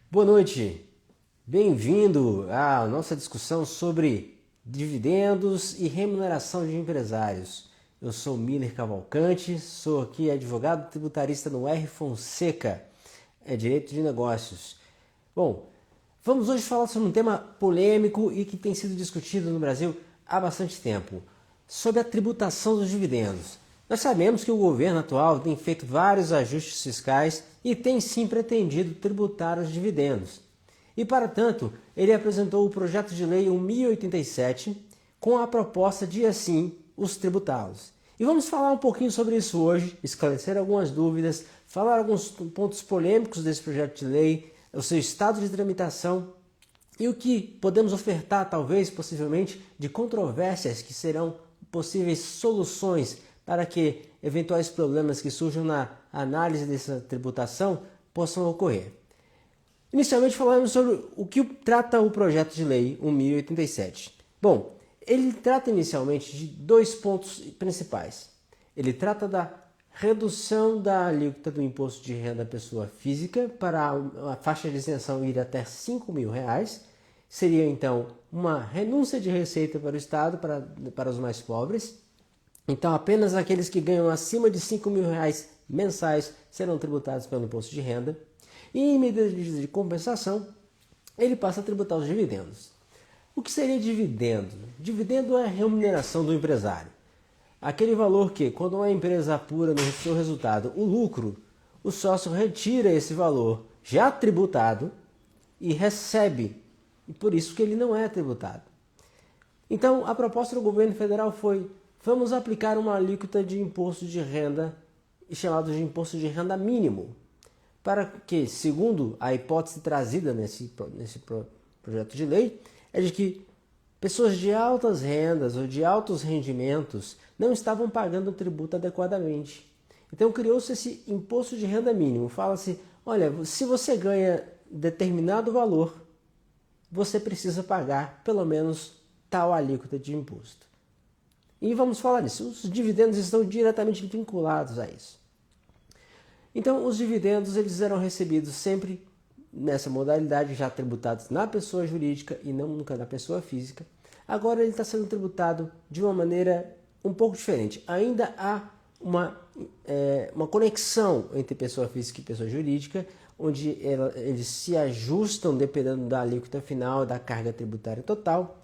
Boa noite, bem-vindo à nossa discussão sobre dividendos e remuneração de empresários. Eu sou Miller Cavalcante, sou aqui advogado tributarista no R Fonseca, Direito de Negócios. Bom, vamos hoje falar sobre um tema polêmico e que tem sido discutido no Brasil há bastante tempo, sobre a tributação dos dividendos. Nós sabemos que o governo atual tem feito vários ajustes fiscais e tem sim pretendido tributar os dividendos. E, para tanto, ele apresentou o projeto de lei 1087 com a proposta de, assim, os tributá-los. E vamos falar um pouquinho sobre isso hoje, esclarecer algumas dúvidas, falar alguns pontos polêmicos desse projeto de lei, o seu estado de tramitação e o que podemos ofertar, talvez, possivelmente, de controvérsias que serão possíveis soluções para que eventuais problemas que surjam na análise dessa tributação possam ocorrer. Inicialmente falamos sobre o que trata o projeto de lei 1087. Bom, ele trata inicialmente de dois pontos principais. Ele trata da redução da alíquota do imposto de renda da pessoa física para a faixa de isenção ir até R$ 5.000. Seria então uma renúncia de receita para o Estado, para os mais pobres. Então, apenas aqueles que ganham acima de R$ 5.000 mensais serão tributados pelo imposto de renda. E em medida de compensação, ele passa a tributar os dividendos. O que seria dividendo? Dividendo é a remuneração do empresário. Aquele valor que, quando uma empresa apura no seu resultado o lucro, o sócio retira esse valor já tributado e recebe. E por isso que ele não é tributado. Então, a proposta do governo federal foi: vamos aplicar uma alíquota de imposto de renda, chamado de imposto de renda mínimo, para que, segundo a hipótese trazida nesse projeto de lei, é de que pessoas de altas rendas ou de altos rendimentos não estavam pagando o tributo adequadamente. Então criou-se esse imposto de renda mínimo. Fala-se, olha, se você ganha determinado valor, você precisa pagar pelo menos tal alíquota de imposto. E vamos falar nisso. Os dividendos estão diretamente vinculados a isso. Então, os dividendos eles eram recebidos sempre nessa modalidade, já tributados na pessoa jurídica e não nunca na pessoa física. Agora ele está sendo tributado de uma maneira um pouco diferente. Ainda há uma conexão entre pessoa física e pessoa jurídica, onde eles se ajustam dependendo da alíquota final, da carga tributária total.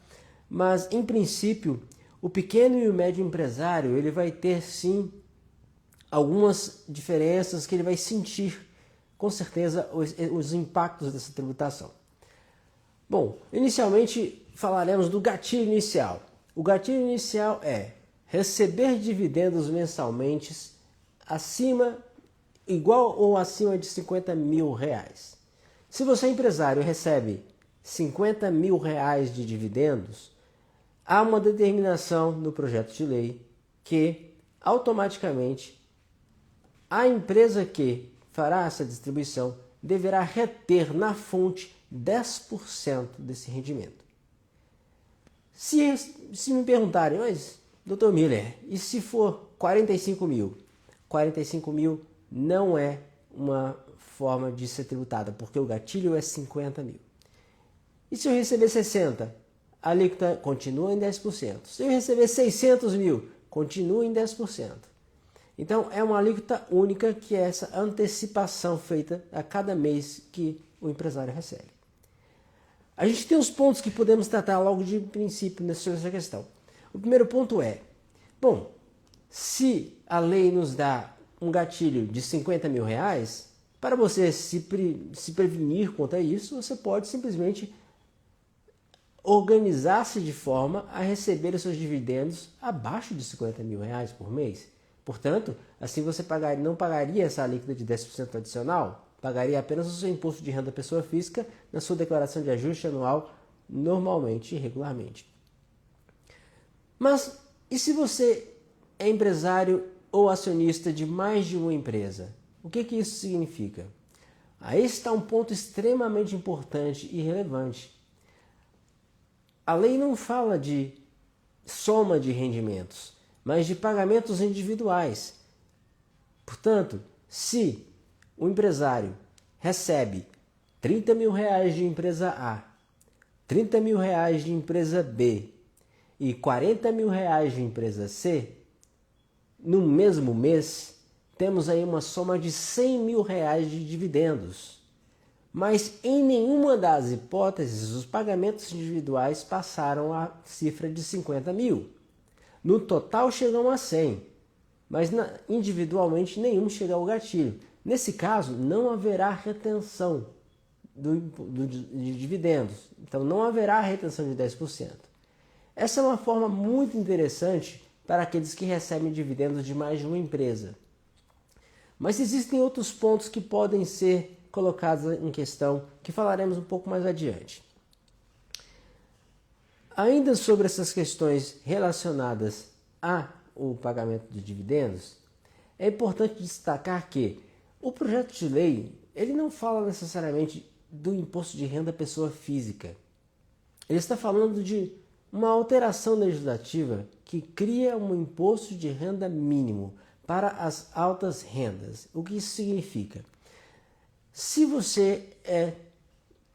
Mas, em princípio, o pequeno e o médio empresário ele vai ter sim algumas diferenças que ele vai sentir com certeza os impactos dessa tributação. Bom, inicialmente falaremos do gatilho inicial. O gatilho inicial é receber dividendos mensalmente igual ou acima de R$ 50.000. Se você é empresário e recebe R$ 50.000 de dividendos, há uma determinação no projeto de lei que, automaticamente, a empresa que fará essa distribuição deverá reter na fonte 10% desse rendimento. Se me perguntarem, mas, Dr. Miller, e se for 45 mil? 45 mil não é uma forma de ser tributada, porque o gatilho é 50 mil. E se eu receber 60? A alíquota continua em 10%. Se eu receber 600 mil, continua em 10%. Então, é uma alíquota única, que é essa antecipação feita a cada mês que o empresário recebe. A gente tem os pontos que podemos tratar logo de princípio nessa questão. O primeiro ponto é, bom, se a lei nos dá um gatilho de R$ 50.000, para você se prevenir contra isso, você pode simplesmente organizar-se de forma a receber os seus dividendos abaixo de R$ 50.000 por mês. Portanto, assim você não pagaria essa alíquota de 10% adicional, pagaria apenas o seu imposto de renda da pessoa física na sua declaração de ajuste anual, normalmente e regularmente. Mas, e se você é empresário ou acionista de mais de uma empresa? O que isso significa? Aí está um ponto extremamente importante e relevante. A lei não fala de soma de rendimentos, mas de pagamentos individuais. Portanto, se o empresário recebe R$ 30.000 de empresa A, R$ 30.000 de empresa B e R$ 40.000 de empresa C, no mesmo mês, temos aí uma soma de R$ 100.000 de dividendos. Mas em nenhuma das hipóteses os pagamentos individuais passaram a cifra de 50 mil. No total chegam a 100, mas individualmente nenhum chega ao gatilho. Nesse caso, não haverá retenção de dividendos. Então não haverá retenção de 10%. Essa é uma forma muito interessante para aqueles que recebem dividendos de mais de uma empresa. Mas existem outros pontos que podem ser colocados em questão, que falaremos um pouco mais adiante. Ainda sobre essas questões relacionadas ao pagamento de dividendos, é importante destacar que o projeto de lei ele não fala necessariamente do imposto de renda pessoa física. Ele está falando de uma alteração legislativa que cria um imposto de renda mínimo para as altas rendas. O que isso significa? Se você é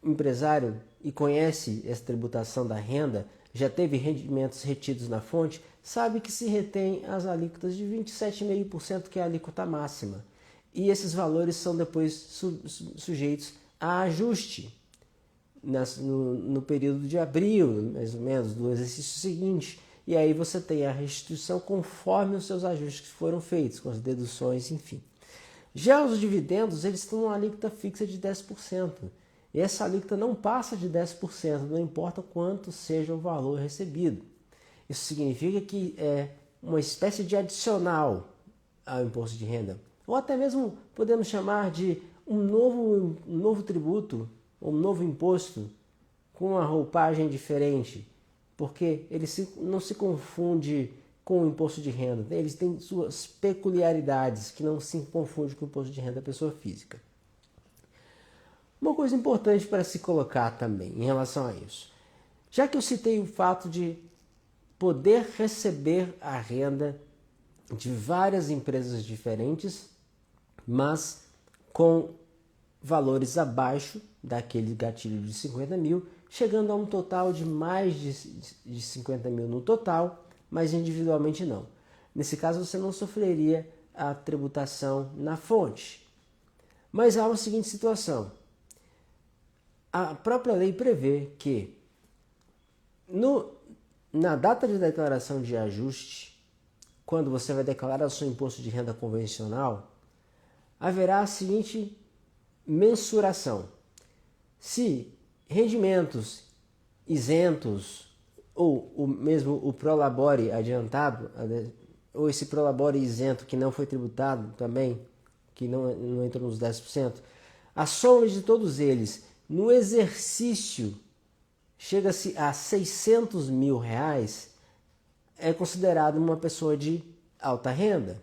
empresário e conhece essa tributação da renda, já teve rendimentos retidos na fonte, sabe que se retém as alíquotas de 27,5%, que é a alíquota máxima. E esses valores são depois sujeitos a ajuste no período de abril, mais ou menos, do exercício seguinte. E aí você tem a restituição conforme os seus ajustes que foram feitos, com as deduções, enfim. Já os dividendos, eles têm uma alíquota fixa de 10%. E essa alíquota não passa de 10%, não importa quanto seja o valor recebido. Isso significa que é uma espécie de adicional ao imposto de renda. Ou até mesmo podemos chamar de um novo tributo, um novo imposto com uma roupagem diferente, porque ele não se confunde com o imposto de renda. Eles têm suas peculiaridades que não se confundem com o imposto de renda da pessoa física. Uma coisa importante para se colocar também em relação a isso. Já que eu citei o fato de poder receber a renda de várias empresas diferentes, mas com valores abaixo daquele gatilho de 50 mil, chegando a um total de mais de 50 mil no total, mas individualmente não. Nesse caso você não sofreria a tributação na fonte. Mas há uma seguinte situação. A própria lei prevê que na data de declaração de ajuste, quando você vai declarar o seu imposto de renda convencional, haverá a seguinte mensuração. Se rendimentos isentos ou mesmo o prolabore adiantado, ou esse prolabore isento que não foi tributado também, que não entrou nos 10%, a soma de todos eles no exercício chega-se a 600 mil reais, é considerado uma pessoa de alta renda.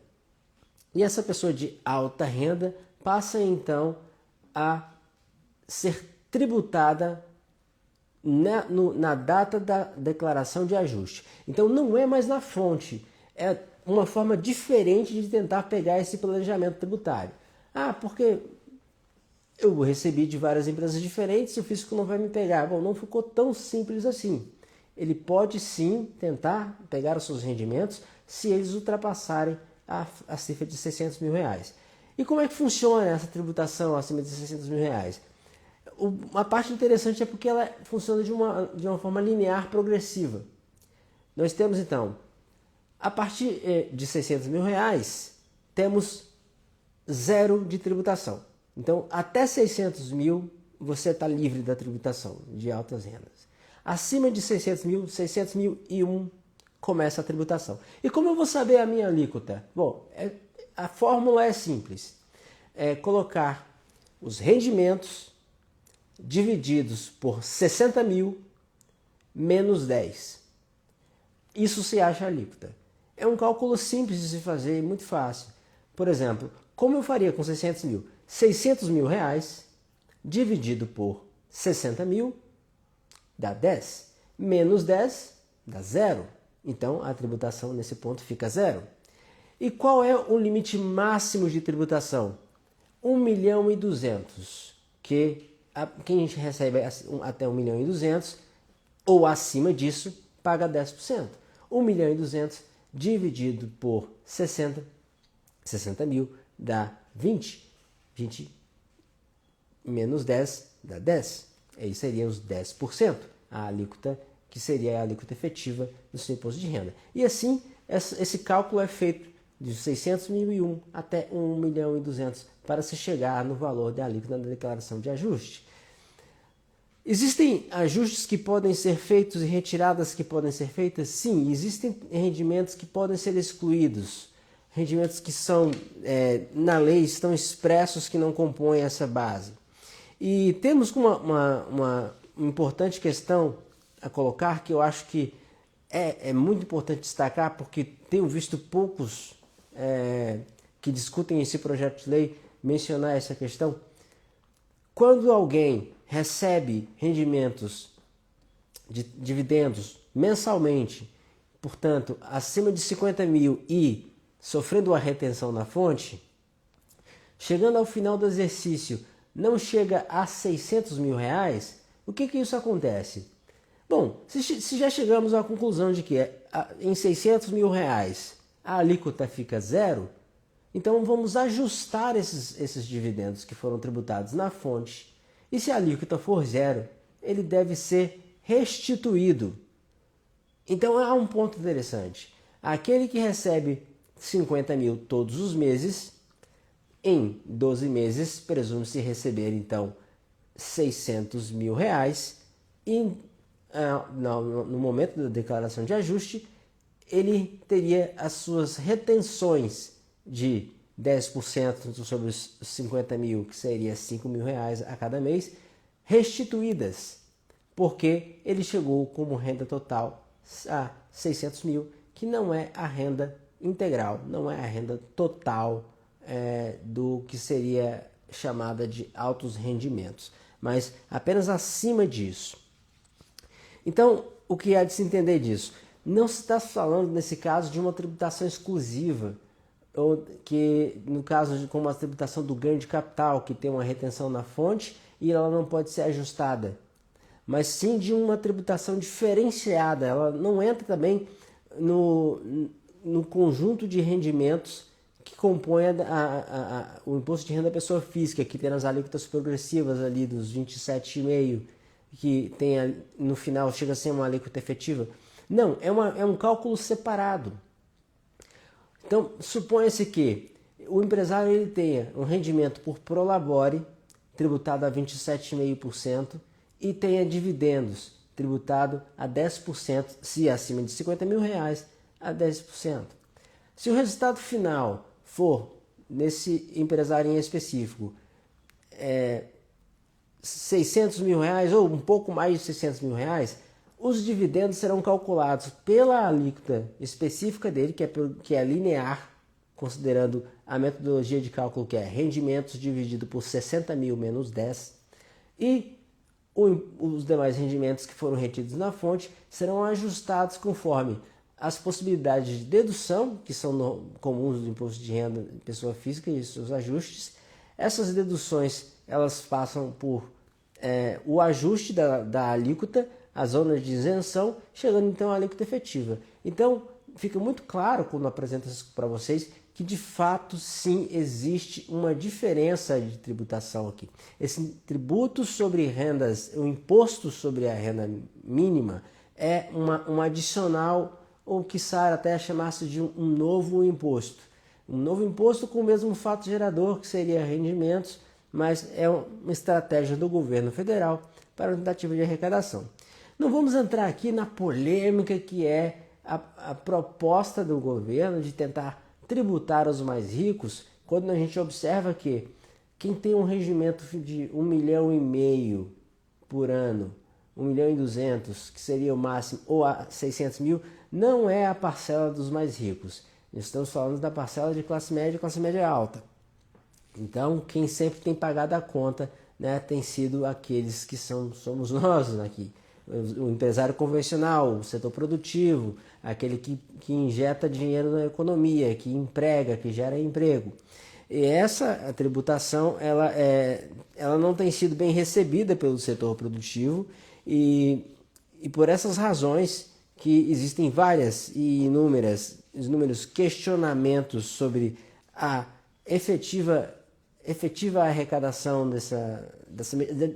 E essa pessoa de alta renda passa então a ser tributada na data da declaração de ajuste. Então não é mais na fonte, é uma forma diferente de tentar pegar esse planejamento tributário. Porque eu recebi de várias empresas diferentes e o fisco não vai me pegar. Bom, não ficou tão simples assim. Ele pode sim tentar pegar os seus rendimentos se eles ultrapassarem a cifra de 600 mil reais. E como é que funciona essa tributação acima de 600 mil reais? A parte interessante é porque ela funciona de uma forma linear progressiva. Nós temos então, a partir de 600 mil reais, temos zero de tributação. Então, até 600 mil, você está livre da tributação de altas rendas. Acima de 600.001, começa a tributação. E como eu vou saber a minha alíquota? Bom, a fórmula é simples. É colocar os rendimentos divididos por 60 mil menos 10. Isso se acha a alíquota. É um cálculo simples de se fazer e muito fácil. Por exemplo, como eu faria com 600 mil? 600 mil reais dividido por 60 mil dá 10. Menos 10 dá 0. Então a tributação nesse ponto fica 0. E qual é o limite máximo de tributação? 1.200.000, que quem recebe até 1.200.000 ou acima disso paga 10%. 1.200.000 dividido por 60 mil dá 20. 20 menos 10 dá 10. Aí seriam os 10%, a alíquota que seria a alíquota efetiva do seu imposto de renda. E assim, esse cálculo é feito de 600.001 até 1.200.000 para se chegar no valor da alíquota da declaração de ajuste. Existem ajustes que podem ser feitos e retiradas que podem ser feitas? Sim, existem rendimentos que podem ser excluídos. Rendimentos que são, na lei, estão expressos que não compõem essa base. E temos uma importante questão a colocar, que eu acho que é muito importante destacar, porque tenho visto poucos que discutem esse projeto de lei mencionar essa questão. Quando alguém recebe rendimentos de dividendos mensalmente, portanto, acima de 50 mil e sofrendo a retenção na fonte, chegando ao final do exercício, não chega a 600 mil reais, o que isso acontece? Bom, se já chegamos à conclusão de que em 600 mil reais a alíquota fica zero, então vamos ajustar esses dividendos que foram tributados na fonte. E se a alíquota for zero, ele deve ser restituído. Então há um ponto interessante. Aquele que recebe 50 mil todos os meses, em 12 meses, presume-se receber então 600 mil reais e no momento da declaração de ajuste, ele teria as suas retenções de 10% sobre os 50 mil, que seria 5 mil reais a cada mês, restituídas, porque ele chegou como renda total a 600 mil, que não é a renda integral, não é a renda total do que seria chamada de altos rendimentos, mas apenas acima disso. Então, o que há de se entender disso? Não se está falando, nesse caso, de uma tributação exclusiva, ou que, no caso, como a tributação do ganho de capital, que tem uma retenção na fonte e ela não pode ser ajustada, mas sim de uma tributação diferenciada. Ela não entra também no conjunto de rendimentos que compõe o imposto de renda da pessoa física, que tem as alíquotas progressivas ali dos 27,5%, que tem no final chega a ser uma alíquota efetiva. Não, é um cálculo separado. Então, suponha-se que o empresário ele tenha um rendimento por prolabore, tributado a 27,5%, e tenha dividendos, tributado a 10%, se acima de 50 mil reais, a 10%. Se o resultado final for, nesse empresário em específico, 600 mil reais ou um pouco mais de 600 mil reais, os dividendos serão calculados pela alíquota específica dele, que é linear, considerando a metodologia de cálculo que é rendimentos dividido por 60 mil menos 10, e os demais rendimentos que foram retidos na fonte serão ajustados conforme as possibilidades de dedução, que são comuns do imposto de renda de pessoa física e seus ajustes. Essas deduções elas passam por o ajuste da alíquota, a zona de isenção, chegando então à alíquota efetiva. Então, fica muito claro quando apresento isso para vocês que de fato sim existe uma diferença de tributação aqui. Esse tributo sobre rendas, o imposto sobre a renda mínima é um adicional, ou quiçá até chamar-se de um novo imposto. Um novo imposto com o mesmo fato gerador, que seria rendimentos, mas é uma estratégia do governo federal para a tentativa de arrecadação. Não vamos entrar aqui na polêmica que é a proposta do governo de tentar tributar os mais ricos, quando a gente observa que quem tem um rendimento de 1,5 milhão por ano, 1.200.000, que seria o máximo, ou a 600 mil, não é a parcela dos mais ricos. Estamos falando da parcela de classe média e classe média alta. Então, quem sempre tem pagado a conta, né, tem sido aqueles que somos nós aqui. O empresário convencional, o setor produtivo, aquele que injeta dinheiro na economia, que emprega, que gera emprego. E essa tributação ela não tem sido bem recebida pelo setor produtivo e por essas razões que existem várias e inúmeros questionamentos sobre a efetiva arrecadação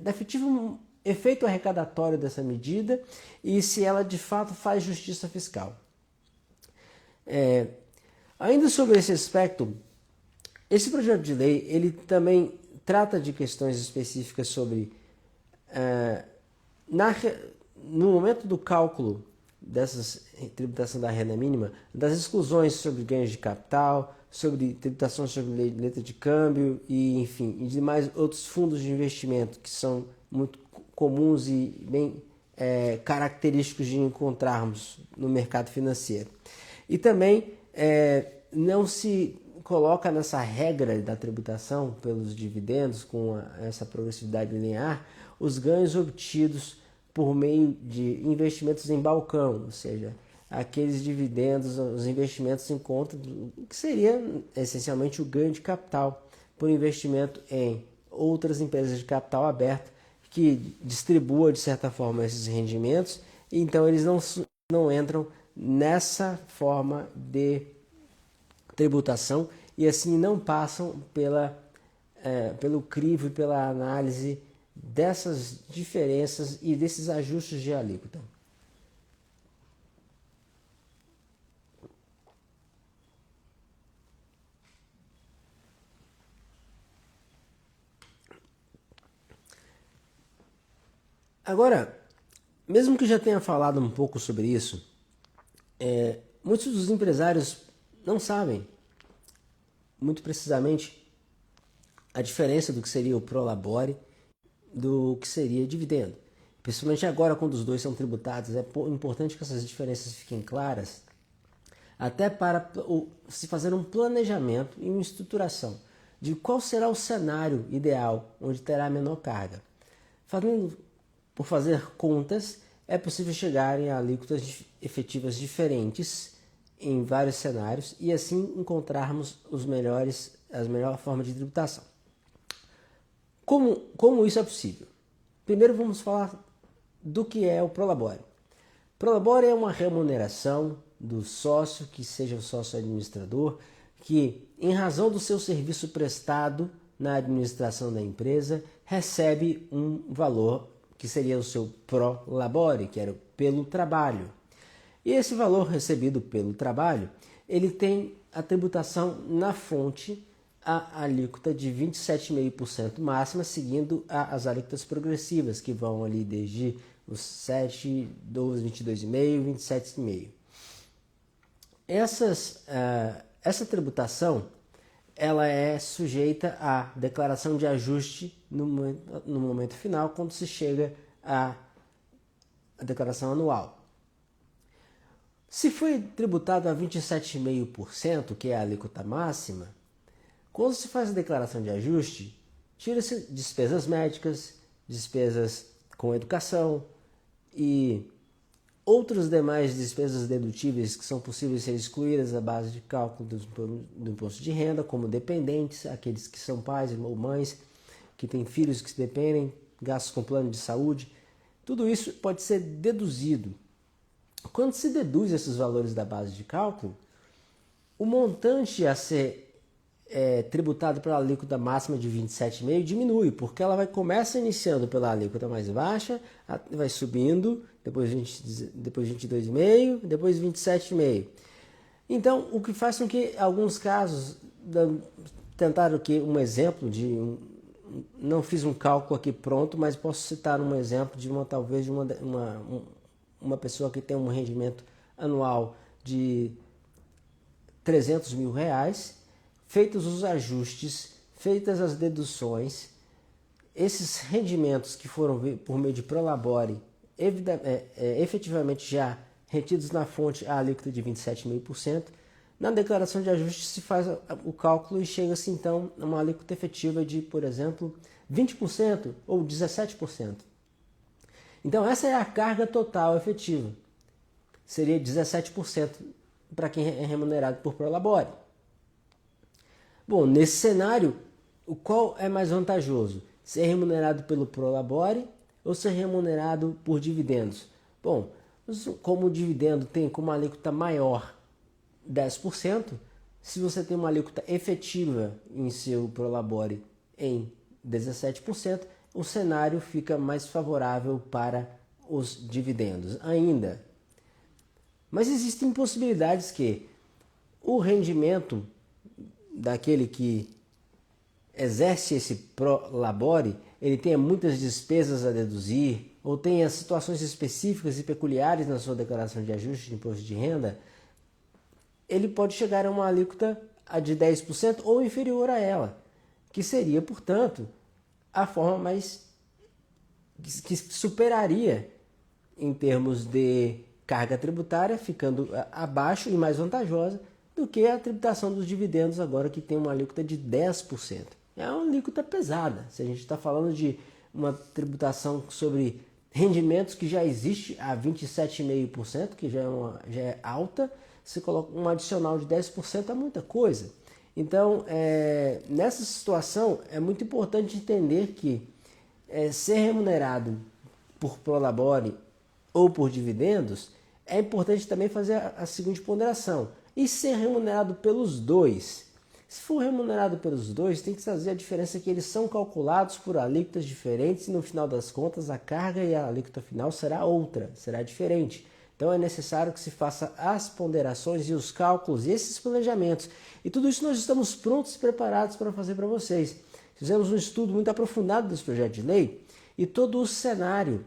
efetivo efeito arrecadatório dessa medida e se ela de fato faz justiça fiscal. Ainda sobre esse aspecto, esse projeto de lei ele também trata de questões específicas sobre no momento do cálculo dessas tributação da renda mínima, das exclusões sobre ganhos de capital, sobre tributação sobre letra de câmbio e enfim, e demais outros fundos de investimento que são muito comuns e bem característicos de encontrarmos no mercado financeiro. E também não se coloca nessa regra da tributação pelos dividendos, com essa progressividade linear, os ganhos obtidos por meio de investimentos em balcão, ou seja, aqueles dividendos, os investimentos em conta, que seria essencialmente o ganho de capital por investimento em outras empresas de capital aberto que distribua de certa forma esses rendimentos, e então eles não entram nessa forma de tributação e assim não passam pelo crivo e pela análise dessas diferenças e desses ajustes de alíquota. Agora, mesmo que já tenha falado um pouco sobre isso, muitos dos empresários não sabem, muito precisamente, a diferença do que seria o prolabore do que seria dividendo. Principalmente agora, quando os dois são tributados, é importante que essas diferenças fiquem claras, até para se fazer um planejamento e uma estruturação de qual será o cenário ideal onde terá a menor carga. Por fazer contas, é possível chegar a alíquotas efetivas diferentes em vários cenários e assim encontrarmos as melhores formas de tributação. Como isso é possível? Primeiro vamos falar do que é o prolabore. Prolabore é uma remuneração do sócio, que seja o sócio administrador, que em razão do seu serviço prestado na administração da empresa, recebe um valor que seria o seu prolabore, que era pelo trabalho. E esse valor recebido pelo trabalho, ele tem a tributação na fonte, a alíquota de 27,5% máxima, seguindo as alíquotas progressivas, que vão ali desde os 7, 12, 22,5%, 27,5%. Essa tributação ela é sujeita à declaração de ajuste no momento final, quando se chega à declaração anual. Se foi tributado a 27,5%, que é a alíquota máxima, quando se faz a declaração de ajuste, tira-se despesas médicas, despesas com educação e outras demais despesas dedutíveis que são possíveis ser excluídas à base de cálculo do imposto de renda, como dependentes, aqueles que são pais ou mães, que têm filhos que se dependem, gastos com plano de saúde. Tudo isso pode ser deduzido. Quando se deduz esses valores da base de cálculo, o montante a ser tributado pela alíquota máxima de 27,5% diminui, porque ela começa iniciando pela alíquota mais baixa, vai subindo, depois 22,5%, depois 27,5%. Então, o que faz com que alguns casos, tentaram aqui um exemplo não fiz um cálculo aqui pronto, mas posso citar um exemplo de uma pessoa que tem um rendimento anual de R$300 mil, feitos os ajustes, feitas as deduções, esses rendimentos que foram por meio de prolabore, efetivamente já retidos na fonte a alíquota de 27,5%, na declaração de ajuste se faz o cálculo e chega-se então a uma alíquota efetiva de, por exemplo, 20% ou 17%. Então essa é a carga total efetiva. Seria 17% para quem é remunerado por prolabore. Bom, nesse cenário, o qual é mais vantajoso? Ser remunerado pelo Prolabore ou ser remunerado por dividendos? Bom, como o dividendo tem como alíquota maior 10%, se você tem uma alíquota efetiva em seu Prolabore em 17%, o cenário fica mais favorável para os dividendos ainda. Mas existem possibilidades que o rendimento daquele que exerce esse Prolabore, ele tenha muitas despesas a deduzir ou tenha situações específicas e peculiares na sua declaração de ajuste de imposto de renda, ele pode chegar a uma alíquota de 10% ou inferior a ela, que seria, portanto, a forma mais que superaria em termos de carga tributária, ficando abaixo e mais vantajosa do que a tributação dos dividendos agora que tem uma alíquota de 10%. É uma alíquota pesada. Se a gente está falando de uma tributação sobre rendimentos que já existe a 27,5%, que já é alta, você coloca um adicional de 10% é muita coisa. Então, nessa situação, é muito importante entender que ser remunerado por Prolabore ou por dividendos, é importante também fazer a seguinte ponderação. E ser remunerado pelos dois? Se for remunerado pelos dois, tem que fazer a diferença que eles são calculados por alíquotas diferentes e no final das contas a carga e a alíquota final será outra, será diferente. Então é necessário que se faça as ponderações e os cálculos e esses planejamentos. E tudo isso nós estamos prontos e preparados para fazer para vocês. Fizemos um estudo muito aprofundado desse projeto de lei e todo o cenário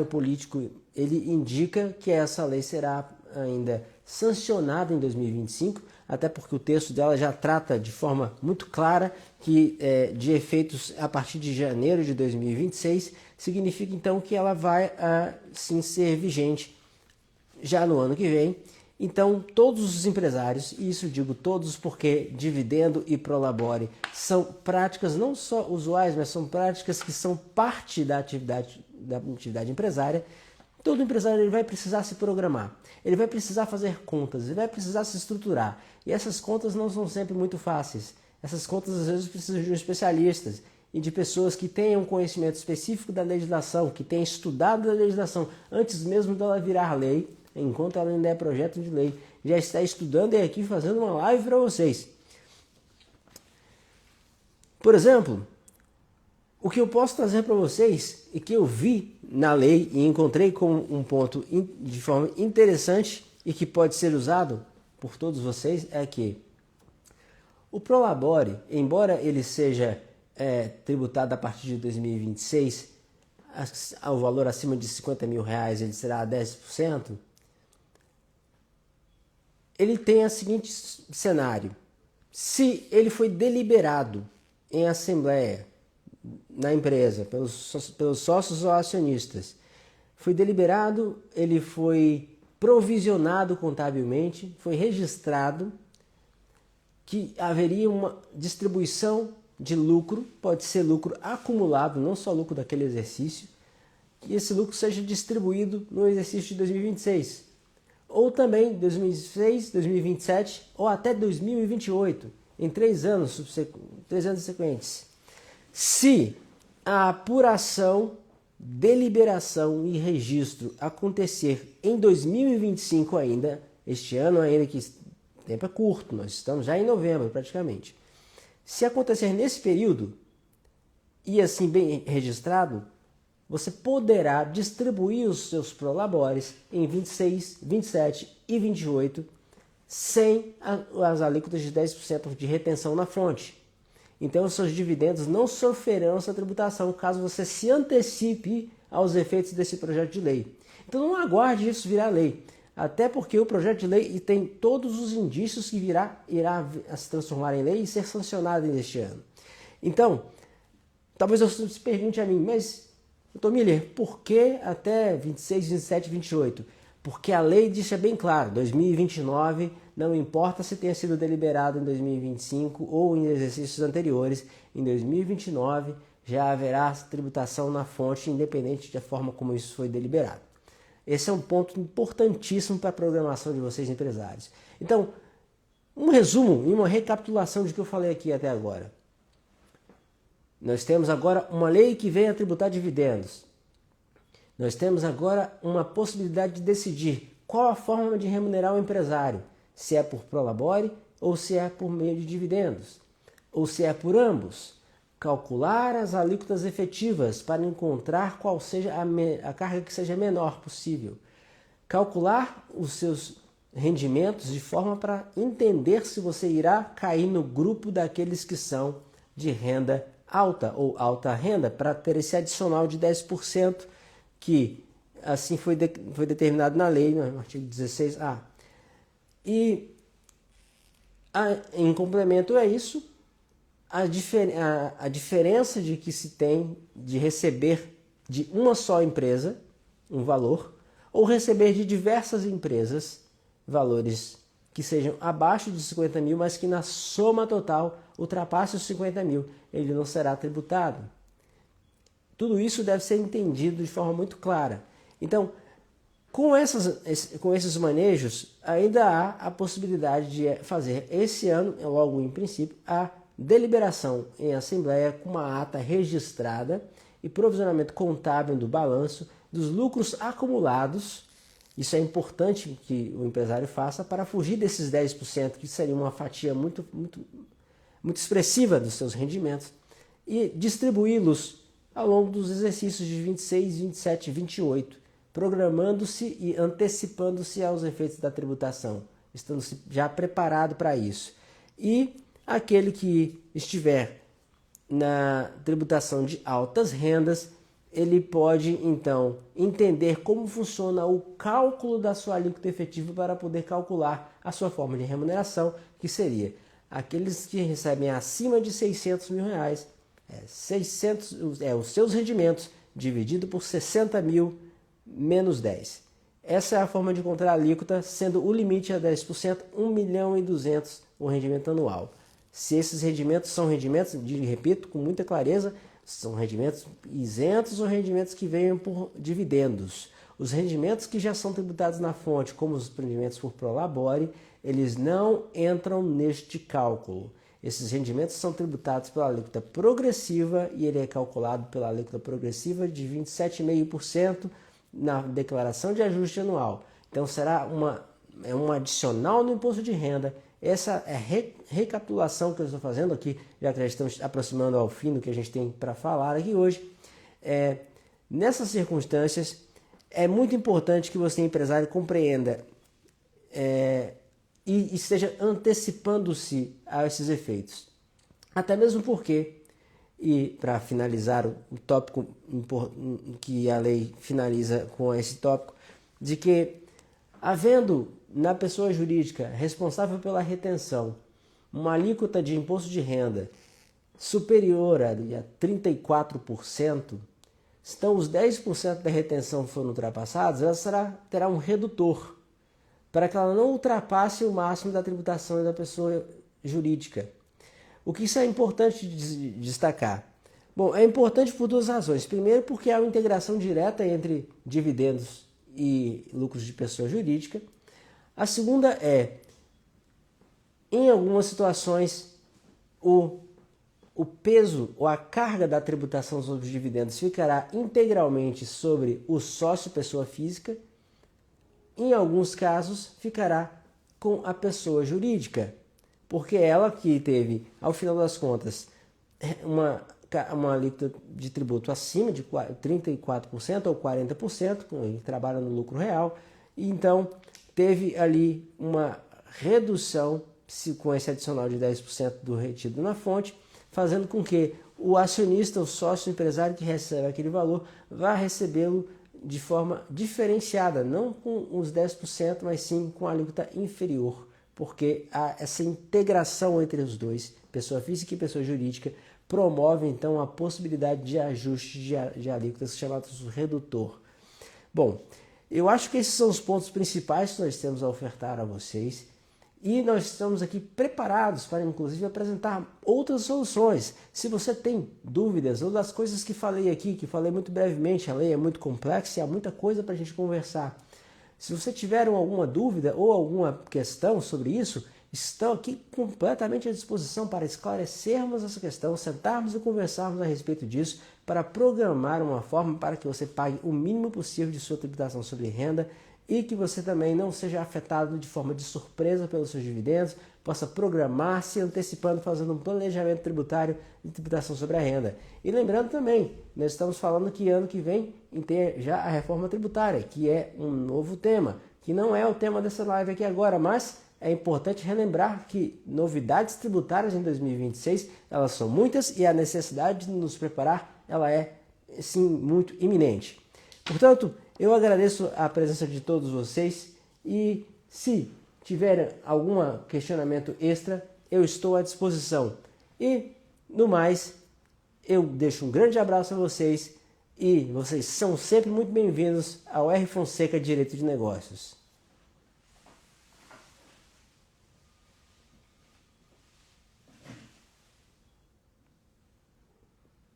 político, ele indica que essa lei será ainda sancionada em 2025, até porque o texto dela já trata de forma muito clara que de efeitos a partir de janeiro de 2026, significa então que ela vai sim ser vigente já no ano que vem. Então todos os empresários, e isso digo todos porque dividendo e Prolabore são práticas não só usuais, mas são práticas que são parte da atividade empresária. Todo empresário ele vai precisar se programar, ele vai precisar fazer contas, ele vai precisar se estruturar. E essas contas não são sempre muito fáceis. Essas contas às vezes precisam de especialistas e de pessoas que tenham conhecimento específico da legislação, que tenham estudado a legislação antes mesmo dela virar lei, enquanto ela ainda é projeto de lei. Já está estudando e aqui fazendo uma live para vocês. Por exemplo, o que eu posso trazer para vocês e que eu vi na lei e encontrei como um ponto de forma interessante e que pode ser usado por todos vocês é que o Prolabore, embora ele seja tributado a partir de 2026, ao valor acima de R$50 mil, ele será 10%, ele tem o seguinte cenário. Se ele foi deliberado em assembleia, na empresa, pelos sócios ou acionistas, foi deliberado, ele foi provisionado contabilmente, foi registrado que haveria uma distribuição de lucro, pode ser lucro acumulado, não só lucro daquele exercício, que esse lucro seja distribuído no exercício de 2026, ou também 2026, 2027 ou até 2028, em 3 anos sequentes. Se a apuração, deliberação e registro acontecer em 2025 ainda, este ano ainda, que o tempo é curto, nós estamos já em novembro praticamente. Se acontecer nesse período, e assim bem registrado, você poderá distribuir os seus Prolabores em 26, 27 e 28 sem as alíquotas de 10% de retenção na fonte. Então, os seus dividendos não sofrerão essa tributação caso você se antecipe aos efeitos desse projeto de lei. Então, não aguarde isso virar lei, até porque o projeto de lei tem todos os indícios que irá se transformar em lei e ser sancionado neste ano. Então, talvez você se pergunte a mim, mas, Dr. Miller, por que até 26, 27, 28? Porque a lei deixa bem claro, 2029, não importa se tenha sido deliberado em 2025 ou em exercícios anteriores, em 2029 já haverá tributação na fonte, independente da forma como isso foi deliberado. Esse é um ponto importantíssimo para a programação de vocês, empresários. Então, Um resumo e uma recapitulação de que eu falei aqui até agora. Nós temos agora uma lei que vem a tributar dividendos. Nós temos agora uma possibilidade de decidir qual a forma de remunerar o empresário, se é por prolabore ou se é por meio de dividendos, ou se é por ambos. Calcular as alíquotas efetivas para encontrar qual seja a carga que seja menor possível. Calcular os seus rendimentos de forma para entender se você irá cair no grupo daqueles que são de renda alta ou alta renda, para ter esse adicional de 10%, que assim foi determinado na lei, no artigo 16A. E em complemento a isso, a diferença de que se tem de receber de uma só empresa um valor, ou receber de diversas empresas valores que sejam abaixo de 50 mil, mas que na soma total ultrapasse os 50 mil, ele não será tributado. Tudo isso deve ser entendido de forma muito clara. Então, com esses manejos, ainda há a possibilidade de fazer esse ano, logo em princípio, a deliberação em assembleia com uma ata registrada e provisionamento contábil do balanço dos lucros acumulados. Isso é importante que o empresário faça para fugir desses 10%, que seria uma fatia muito expressiva dos seus rendimentos, e distribuí-los ao longo dos exercícios de 26, 27 e 28, programando-se e antecipando-se aos efeitos da tributação, estando já preparado para isso. E aquele que estiver na tributação de altas rendas, ele pode, então, entender como funciona o cálculo da sua alíquota efetiva para poder calcular a sua forma de remuneração, que seria aqueles que recebem acima de 600 mil reais, os seus rendimentos dividido por 60 mil menos 10. Essa é a forma de encontrar a alíquota, sendo o limite a 10%, 1.200.000 o rendimento anual. Se esses rendimentos são rendimentos, repito com muita clareza, são rendimentos isentos ou rendimentos que venham por dividendos. Os rendimentos que já são tributados na fonte, como os rendimentos por prolabore, eles não entram neste cálculo. Esses rendimentos são tributados pela alíquota progressiva e ele é calculado pela alíquota progressiva de 27,5% na declaração de ajuste anual. Então será um adicional no imposto de renda. Essa é a recapitulação que eu estou fazendo aqui, já que já estamos aproximando ao fim do que a gente tem para falar aqui hoje. Nessas circunstâncias, é muito importante que você, empresário, compreenda e esteja antecipando-se a esses efeitos. Até mesmo porque, e para finalizar o tópico que a lei finaliza com esse tópico, de que havendo na pessoa jurídica responsável pela retenção uma alíquota de imposto de renda superior a 34%, então os 10% da retenção foram ultrapassados, ela terá um redutor para que ela não ultrapasse o máximo da tributação da pessoa jurídica. O que isso é importante destacar? Bom, é importante por duas razões. Primeiro, porque há uma integração direta entre dividendos e lucros de pessoa jurídica. A segunda é, em algumas situações, o peso ou a carga da tributação sobre os dividendos ficará integralmente sobre o sócio pessoa física. Em alguns casos, ficará com a pessoa jurídica, porque ela que teve, ao final das contas, uma alíquota de tributo acima de 34% ou 40%, que trabalha no lucro real, e então teve ali uma redução com esse adicional de 10% do retido na fonte, fazendo com que o acionista, o sócio empresário que recebe aquele valor, vá recebê-lo de forma diferenciada, não com os 10%, mas sim com a alíquota inferior, porque essa integração entre os dois, pessoa física e pessoa jurídica, promove então a possibilidade de ajuste de alíquotas chamados redutor. Bom, eu acho que esses são os pontos principais que nós temos a ofertar a vocês. E nós estamos aqui preparados para, inclusive, apresentar outras soluções. Se você tem dúvidas ou das coisas que falei aqui, que falei muito brevemente, a lei é muito complexa e há muita coisa para a gente conversar. Se você tiver alguma dúvida ou alguma questão sobre isso, estão aqui completamente à disposição para esclarecermos essa questão, sentarmos e conversarmos a respeito disso, para programar uma forma para que você pague o mínimo possível de sua tributação sobre renda e que você também não seja afetado de forma de surpresa pelos seus dividendos, possa programar, se antecipando, fazendo um planejamento tributário de tributação sobre a renda. E lembrando também, nós estamos falando que ano que vem tem já a reforma tributária, que é um novo tema, que não é o tema dessa live aqui agora, mas é importante relembrar que novidades tributárias em 2026, elas são muitas e a necessidade de nos preparar, ela é, sim, muito iminente. Portanto, eu agradeço a presença de todos vocês e se tiverem algum questionamento extra, eu estou à disposição. E, no mais, eu deixo um grande abraço a vocês e vocês são sempre muito bem-vindos ao R. Fonseca Direito de Negócios.